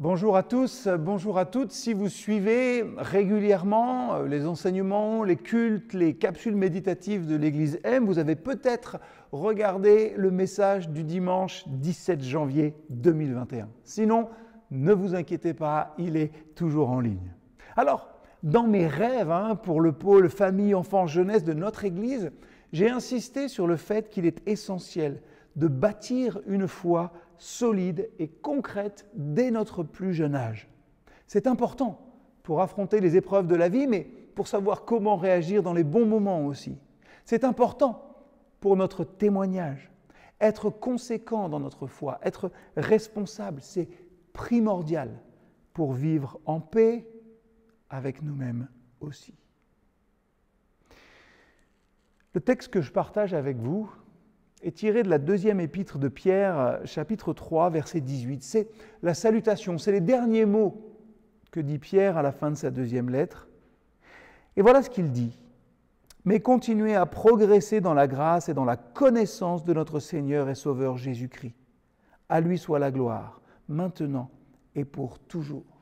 Bonjour à tous, bonjour à toutes. Si vous suivez régulièrement les enseignements, les cultes, les capsules méditatives de l'Église M, vous avez peut-être regardé le message du dimanche 17 janvier 2021. Sinon, ne vous inquiétez pas, il est toujours en ligne. Alors, dans mes rêves pour le pôle famille, enfants, jeunesse de notre Église, j'ai insisté sur le fait qu'il est essentiel de bâtir une foi solide et concrète dès notre plus jeune âge. C'est important pour affronter les épreuves de la vie, mais pour savoir comment réagir dans les bons moments aussi. C'est important pour notre témoignage. Être conséquent dans notre foi, être responsable, c'est primordial pour vivre en paix avec nous-mêmes aussi. Le texte que je partage avec vous est tiré de la deuxième épître de Pierre, chapitre 3, verset 18. C'est la salutation, c'est les derniers mots que dit Pierre à la fin de sa deuxième lettre. Et voilà ce qu'il dit. « Mais continuez à progresser dans la grâce et dans la connaissance de notre Seigneur et Sauveur Jésus-Christ. À lui soit la gloire, maintenant et pour toujours.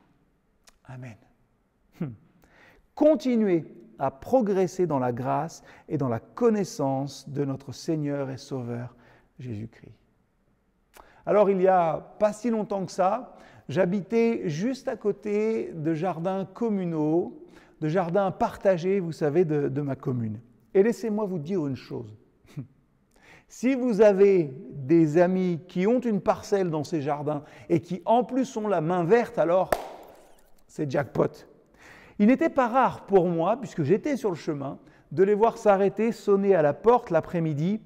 Amen. » Continuez à progresser dans la grâce et dans la connaissance de notre Seigneur et Sauveur Jésus-Christ. Alors, il n'y a pas si longtemps que ça, j'habitais juste à côté de jardins communaux, de jardins partagés, vous savez, de ma commune. Et laissez-moi vous dire une chose. Si vous avez des amis qui ont une parcelle dans ces jardins et qui en plus ont la main verte, alors c'est jackpot. Il n'était pas rare pour moi, puisque j'étais sur le chemin, de les voir s'arrêter, sonner à la porte l'après-midi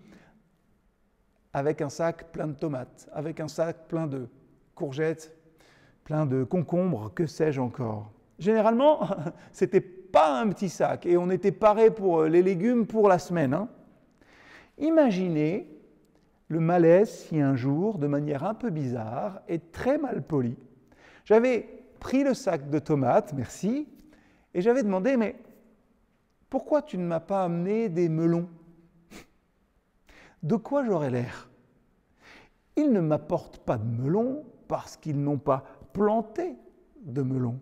avec un sac plein de tomates, avec un sac plein de courgettes, plein de concombres, que sais-je encore. Généralement, ce n'était pas un petit sac et on était paré pour les légumes pour la semaine. Imaginez le malaise si un jour, de manière un peu bizarre et très mal polie, j'avais pris le sac de tomates, merci, et j'avais demandé, mais pourquoi tu ne m'as pas amené des melons ? De quoi j'aurais l'air ? Ils ne m'apportent pas de melons parce qu'ils n'ont pas planté de melons.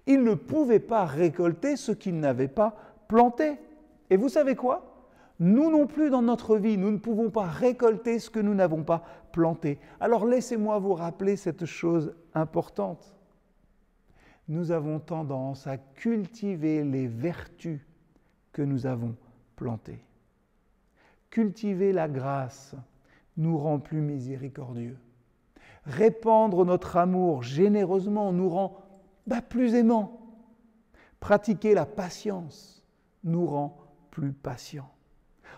Ils ne pouvaient pas récolter ce qu'ils n'avaient pas planté. Et vous savez quoi ? Nous non plus dans notre vie, nous ne pouvons pas récolter ce que nous n'avons pas planté. Alors laissez-moi vous rappeler cette chose importante. Nous avons tendance à cultiver les vertus que nous avons plantées. Cultiver la grâce nous rend plus miséricordieux. Répandre notre amour généreusement nous rend plus aimants. Pratiquer la patience nous rend plus patients.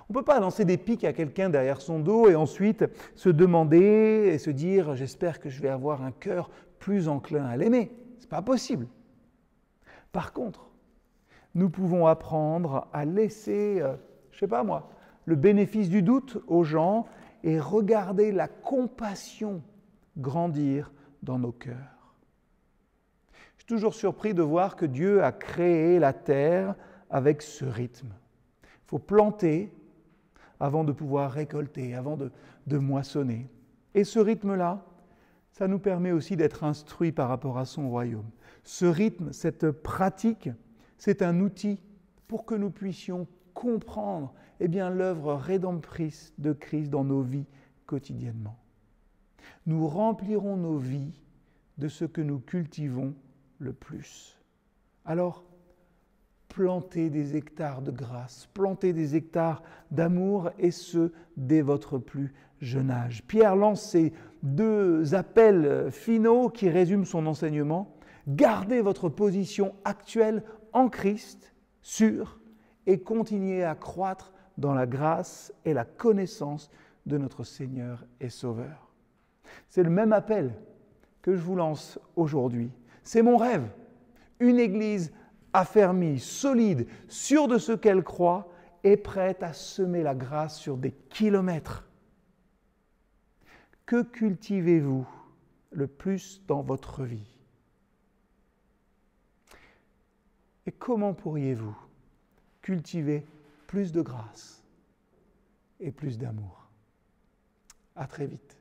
On ne peut pas lancer des pics à quelqu'un derrière son dos et ensuite se demander et se dire « j'espère que je vais avoir un cœur plus enclin à l'aimer ». Ce n'est pas possible. Par contre, nous pouvons apprendre à laisser, le bénéfice du doute aux gens et regarder la compassion grandir dans nos cœurs. Je suis toujours surpris de voir que Dieu a créé la terre avec ce rythme. Il faut planter avant de pouvoir récolter, avant de moissonner. Et ce rythme-là, ça nous permet aussi d'être instruits par rapport à son royaume. Ce rythme, cette pratique, c'est un outil pour que nous puissions comprendre l'œuvre rédemptrice de Christ dans nos vies quotidiennement. Nous remplirons nos vies de ce que nous cultivons le plus. Alors, plantez des hectares de grâce, plantez des hectares d'amour et ce, dès votre plus jeune âge. Pierre lance ces deux appels finaux qui résument son enseignement. Gardez votre position actuelle en Christ, sûre, et continuez à croître dans la grâce et la connaissance de notre Seigneur et Sauveur. C'est le même appel que je vous lance aujourd'hui. C'est mon rêve, une Église affermie, solide, sûre de ce qu'elle croit et prête à semer la grâce sur des kilomètres. Que cultivez-vous le plus dans votre vie ? Et comment pourriez-vous cultiver plus de grâce et plus d'amour ? À très vite.